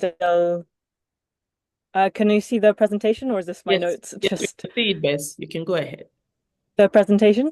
still, can you see the presentation or is this my Yes, notes? yes, we Just can see it, Bess. You can go ahead. the presentation?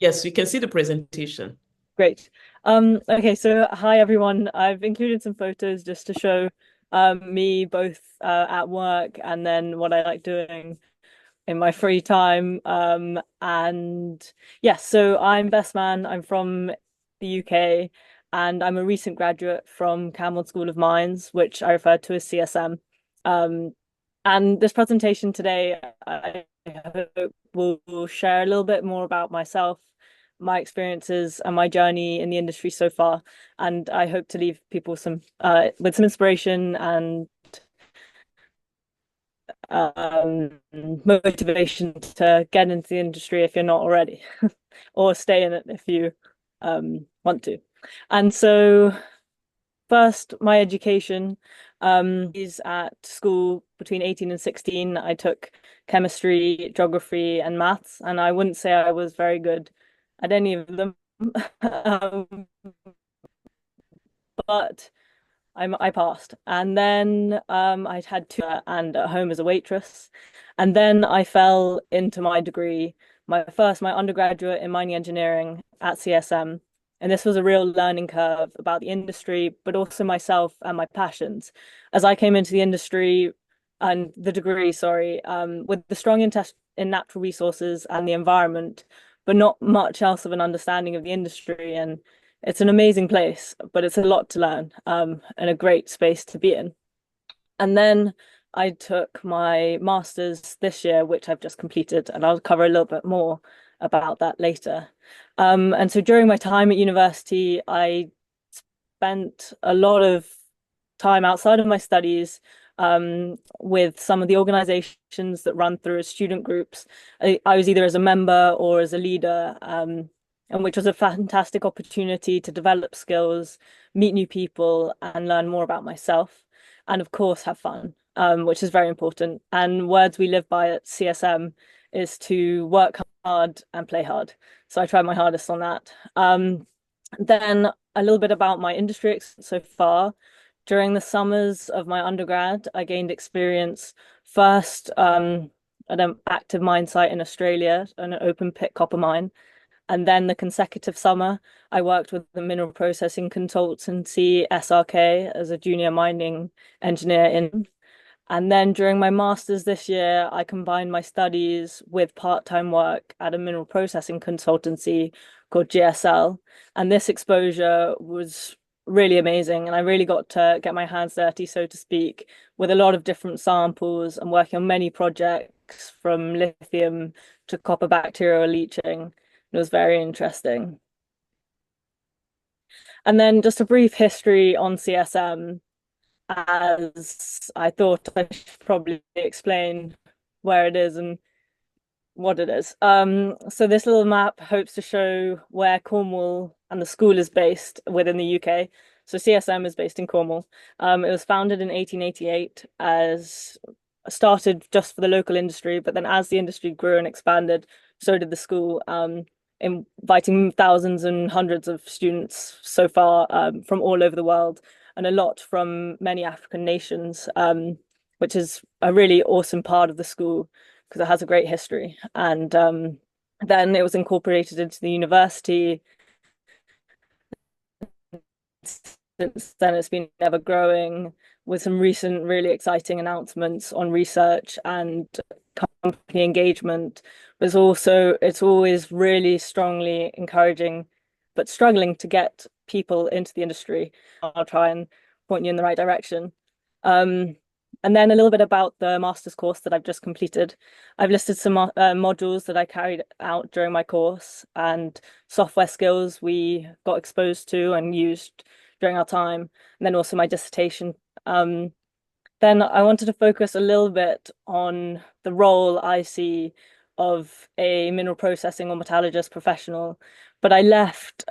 Yes, we can see the presentation. Great. Okay, so hi everyone. I've included some photos just to show me both at work and then what I like doing in my free time. And yes, so I'm Bess Mann. I'm from the UK and I'm a recent graduate from Camborne School of Mines, which I refer to as CSM. Um, and this presentation today, I hope will share a little bit more about myself, my experiences, and my journey in the industry so far. And I hope to leave people some with some inspiration and motivation to get into the industry if you're not already, or stay in it if you want to. And so, first, my education is at school between 18 and 16. I took chemistry, geography, and maths, and I wouldn't say I was very good at any of them. um, but I passed, and then I'd had two and at home as a waitress, and then I fell into my degree, my undergraduate in mining engineering at CSM, and this was a real learning curve about the industry, but also myself and my passions. As I came into the industry and the degree, sorry, with the strong interest in natural resources and the environment, but not much else of an understanding of the industry and it's an amazing place, but it's a lot to learn, and a great space to be in. And then I took my master's this year, which I've just completed, and I'll cover a little bit more about that later. And so during my time at university, I spent a lot of time outside of my studies with some of the organizations that run through as student groups. I was either as a member or as a leader, and which was a fantastic opportunity to develop skills, meet new people, and learn more about myself. And of course, have fun, which is very important. And words we live by at CSM is to work hard and play hard. So I tried my hardest on that. Then a little bit about my industry so far. During the summers of my undergrad, I gained experience first at an active mine site in Australia, an open pit copper mine. And then the consecutive summer, I worked with the mineral processing consultancy SRK as a junior mining engineer in. And then during my master's this year, I combined my studies with part-time work at a mineral processing consultancy called GSL. And this exposure was really amazing. And I really got to get my hands dirty, so to speak, with a lot of different samples and working on many projects from lithium to copper bacterial leaching. It was very interesting. And then just a brief history on CSM, as I thought I should probably explain where it is and what it is. So this little map hopes to show where Cornwall and the school is based within the UK. So CSM is based in Cornwall. It was founded in 1888 as started just for the local industry, but then as the industry grew and expanded, so did the school, inviting thousands and hundreds of students so far from all over the world and a lot from many African nations, which is a really awesome part of the school because it has a great history. And then it was incorporated into the university. Since then, it's been ever growing with some recent really exciting announcements on research and company engagement. But it's always really strongly encouraging, but struggling to get people into the industry. I'll try and point you in the right direction. Um, and then a little bit about the master's course that I've just completed. I've listed some modules that I carried out during my course and software skills we got exposed to and used during our time, and then also my dissertation. Then I wanted to focus a little bit on the role I see of a mineral processing or metallurgist professional, but I left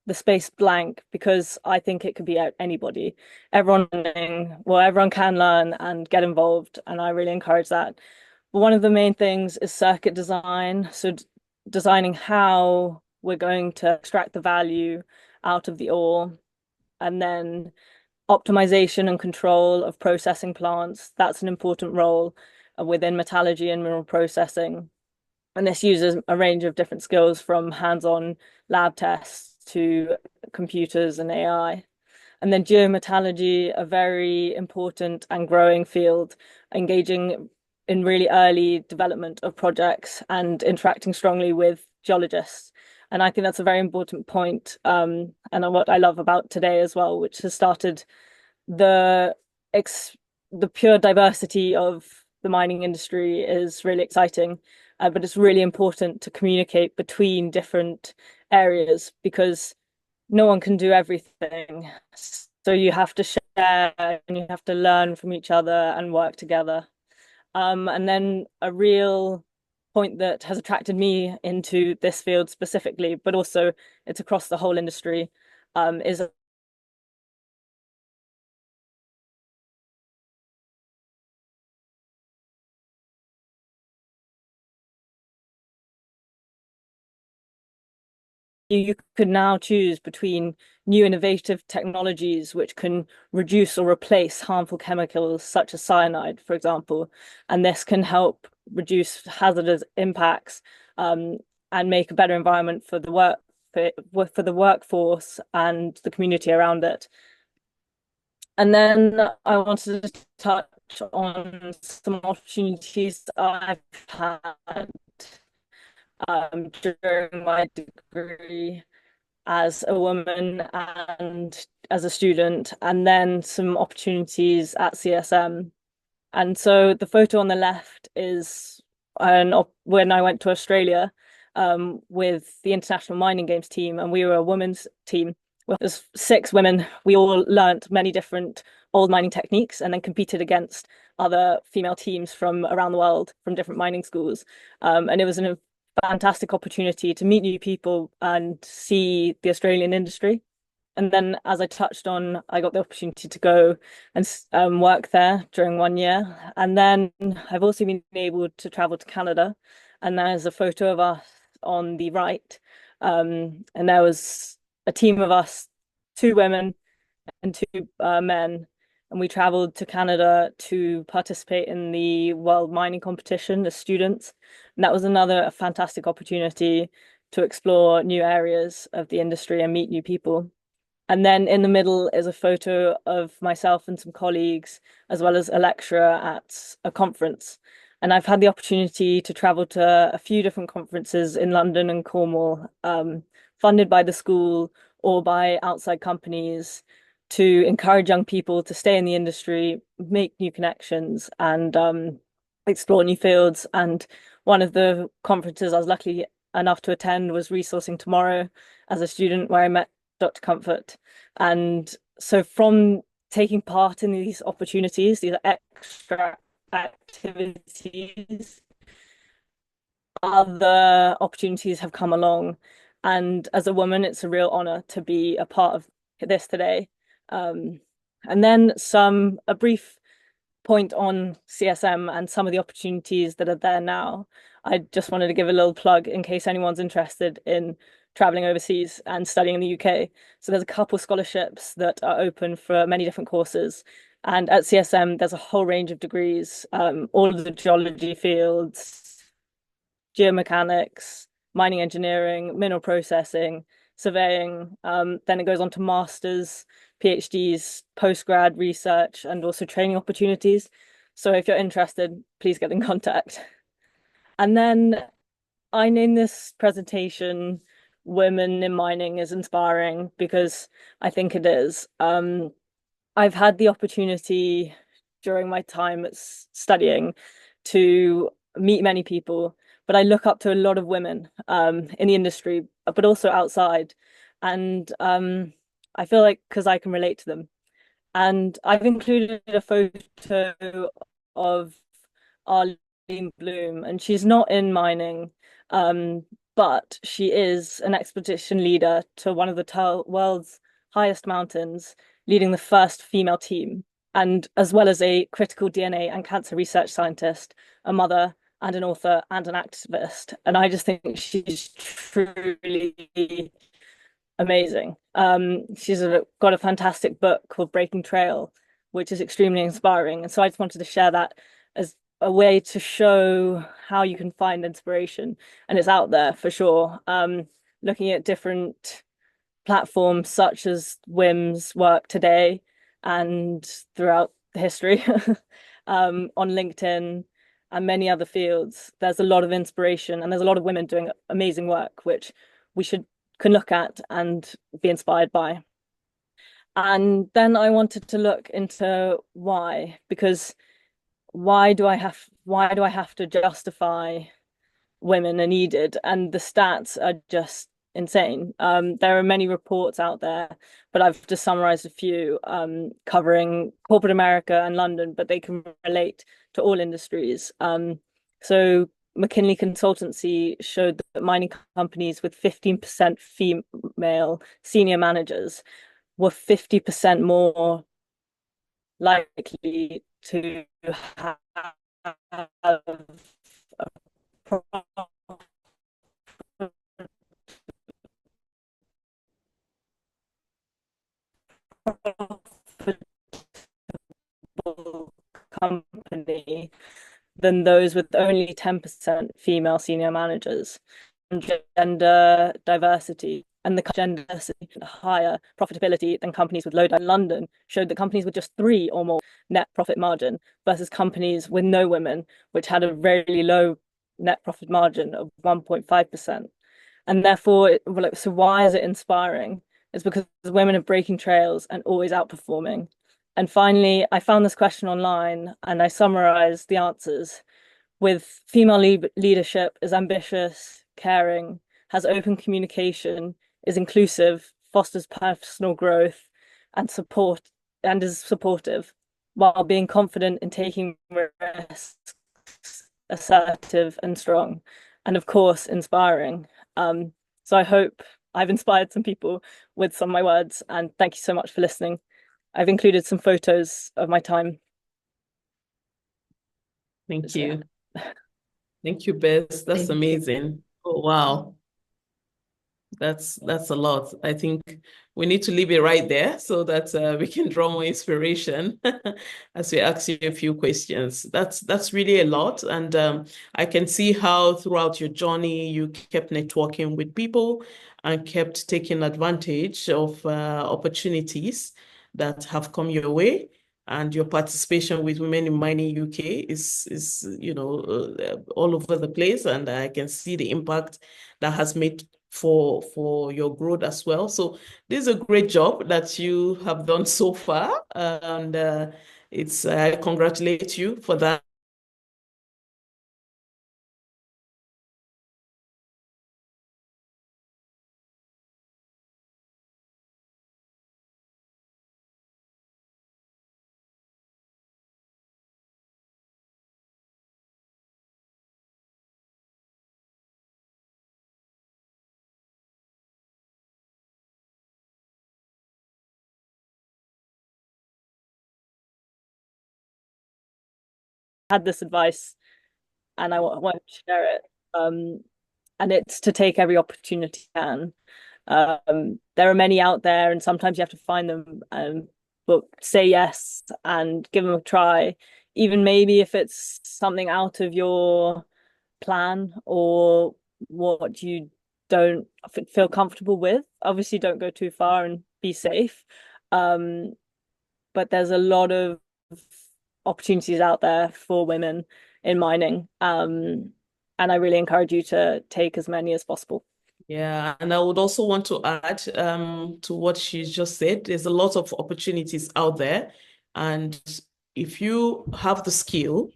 the space blank because I think it could be anybody. Everyone can learn and get involved, and I really encourage that. But one of the main things is circuit design. So designing how we're going to extract the value out of the ore and then optimization and control of processing plants. That's an important role within metallurgy and mineral processing. And this uses a range of different skills from hands-on lab tests to computers and AI. And then geometallurgy, a very important and growing field, engaging in really early development of projects and interacting strongly with geologists. And I think that's a very important point, and what I love about today as well, which has started the ex the pure diversity of the mining industry is really exciting, but it's really important to communicate between different areas because no one can do everything. So you have to share and you have to learn from each other and work together. And then a real point that has attracted me into this field specifically, but also it's across the whole industry, is you could now choose between new innovative technologies which can reduce or replace harmful chemicals such as cyanide, for example, and this can help reduce hazardous impacts, and make a better environment for the for the workforce and the community around it. And then I wanted to touch on some opportunities I've had during my degree as a woman and as a student, and then some opportunities at CSM. And so the photo on the left is when I went to Australia with the International Mining Games team, and we were a women's team. Well, there's 6 women. We all learnt many different old mining techniques and then competed against other female teams from around the world from different mining schools. And it was a fantastic opportunity to meet new people and see the Australian industry. And then, as I touched on, I got the opportunity to go and work there during 1 year. And then I've also been able to travel to Canada. And there's a photo of us on the right. And there was a team of us, 2 women and 2 men. And we traveled to Canada to participate in the World Mining Competition as students. And that was another fantastic opportunity to explore new areas of the industry and meet new people. And then in the middle is a photo of myself and some colleagues, as well as a lecturer at a conference. And I've had the opportunity to travel to a few different conferences in London and Cornwall, funded by the school or by outside companies to encourage young people to stay in the industry, make new connections, and explore new fields. And one of the conferences I was lucky enough to attend was Resourcing Tomorrow as a student, where I met Dr. Comfort. And so from taking part in these opportunities, these extra activities, other opportunities have come along. And as a woman, it's a real honor to be a part of this today. And then a brief point on CSM and some of the opportunities that are there now. I just wanted to give a little plug in case anyone's interested in traveling overseas and studying in the UK. So there's a couple scholarships that are open for many different courses. And at CSM, there's a whole range of degrees, all of the geology fields, geomechanics, mining engineering, mineral processing, surveying. Then it goes on to masters, PhDs, postgrad research, and also training opportunities. So if you're interested, please get in contact. And then I named this presentation Women in Mining is Inspiring because I think it is. I've had the opportunity during my time studying to meet many people, but I look up to a lot of women in the industry, but also outside. And I feel like because I can relate to them. And I've included a photo of Arlene Bloom, and she's not in mining, but she is an expedition leader to one of the world's highest mountains, leading the first female team, and as well as a critical DNA and cancer research scientist, a mother, and an author and an activist. And I just think she's truly amazing. She's got a fantastic book called Breaking Trail, which is extremely inspiring. And so I just wanted to share that as a way to show how you can find inspiration. And it's out there for sure. Looking at different platforms such as WiM's work today and throughout history, on LinkedIn and many other fields, there's a lot of inspiration and there's a lot of women doing amazing work, which we should can look at and be inspired by. And then I wanted to look into why, because why do I have to justify women are needed? And the stats are just insane. There are many reports out there, but I've just summarized a few covering corporate America and London, but they can relate to all industries. So McKinsey Consultancy showed that mining companies with 15% female senior managers were 50% more likely to have a company than those with only 10% female senior managers. And gender diversity and the gender diversity higher profitability than companies with low in London showed that companies with just three or more net profit margin versus companies with no women, which had a very low net profit margin of 1.5%. And therefore, so why is it inspiring? It's because women are breaking trails and always outperforming. And finally, I found this question online and I summarized the answers with female leadership is ambitious, caring, has open communication, is inclusive, fosters personal growth, and support and is supportive, while being confident in taking risks, assertive and strong, and of course, inspiring. So I hope I've inspired some people with some of my words, and thank you so much for listening. I've included some photos of my time. Thank So, you. Thank you, Bess. That's amazing. Oh, wow. That's a lot. I think we need to leave it right there so that we can draw more inspiration as we ask you a few questions. That's really a lot, and I can see how throughout your journey you kept networking with people and kept taking advantage of opportunities that have come your way. And your participation with Women in Mining UK is all over the place, and I can see the impact that has made for your growth as well. So this is a great job that you have done so far, and it's I congratulate you for that. I had this advice and I wanted to share it. And it's to take every opportunity you can. There are many out there, and sometimes you have to find them and but say yes and give them a try, even maybe if it's something out of your plan or what you don't feel comfortable with. Obviously, don't go too far and be safe. Um, but there's a lot of opportunities out there for women in mining. And I really encourage you to take as many as possible. Yeah, and I would also want to add to what she's just said. There's a lot of opportunities out there, and if you have the skill,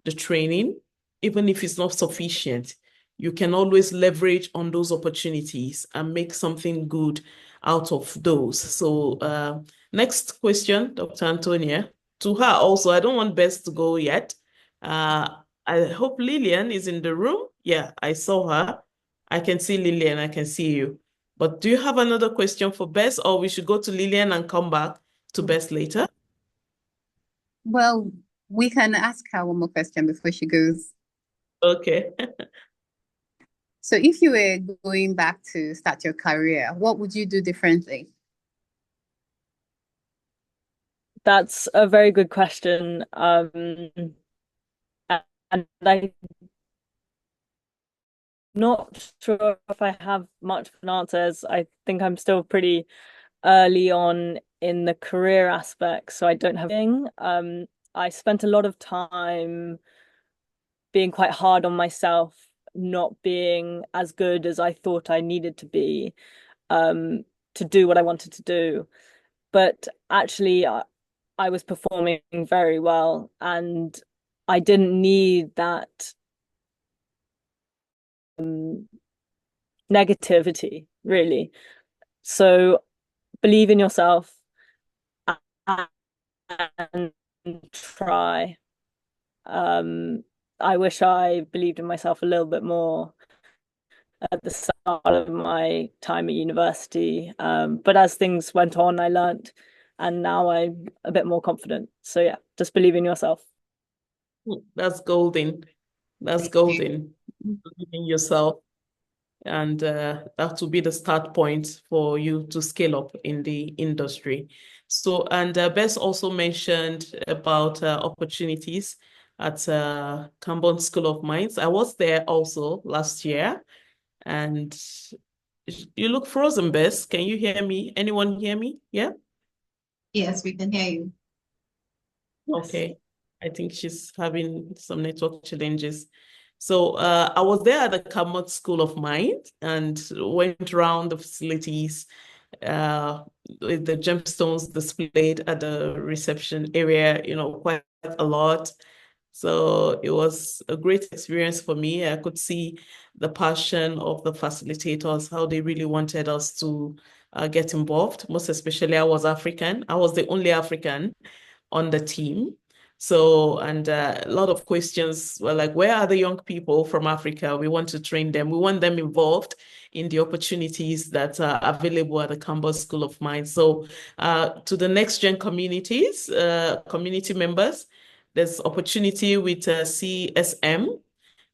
the training, even if it's not sufficient, you can always leverage on those opportunities and make something good out of those. So, next question, Dr. Antonia. To her also, I don't want Bess to go yet. I hope Lillian is in the room. Yeah, I saw her. I can see Lillian, I can see you. But do you have another question for Bess, or we should go to Lillian and come back to Bess later? Well, we can ask her one more question before she goes. Okay. So if you were going back to start your career, what would you do differently? That's a very good question. And I'm not sure if I have much of an answer, as I think I'm still pretty early on in the career aspect, so I don't have anything. I spent a lot of time being quite hard on myself, not being as good as I thought I needed to be, to do what I wanted to do. But actually, I was performing very well, and I didn't need that negativity, really. So believe in yourself and try. Um, I wish I believed in myself a little bit more at the start of my time at university. But as things went on, I learned, and now I'm a bit more confident. So yeah, just believe in yourself. That's golden. That's golden. Believe in yourself. And that will be the start point for you to scale up in the industry. So, and Bess also mentioned about opportunities at Cambon School of Mines. I was there also last year, and you look frozen, Bess. Can you hear me? Anyone hear me? Yeah? Yes, we can hear you. Okay. I think she's having some network challenges. So I was there at the Cambon School of Mines and went around the facilities with the gemstones displayed at the reception area, quite a lot. So it was a great experience for me. I could see the passion of the facilitators, how they really wanted us to get involved. Most especially, I was African. I was the only African on the team. So, and a lot of questions were like, where are the young people from Africa? We want to train them. We want them involved in the opportunities that are available at the Campus School of Mines. So, to the next gen communities, community members, there's opportunity with CSM.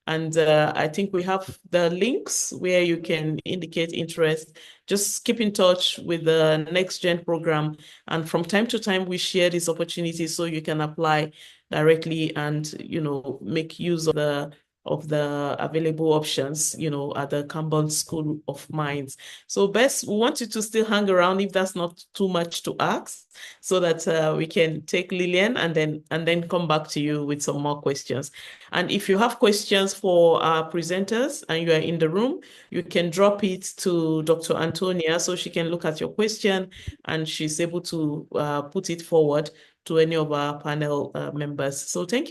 And I think we have the links where you can indicate interest. Just keep in touch with the NextGen program. And from time to time, we share these opportunities so you can apply directly and, make use of the available options, at the Cambon School of Mines. So Bess, we want you to still hang around if that's not too much to ask, so that we can take Lillian and then come back to you with some more questions. And if you have questions for our presenters and you are in the room, you can drop it to Dr. Antonia so she can look at your question and she's able to put it forward to any of our panel members. So thank you.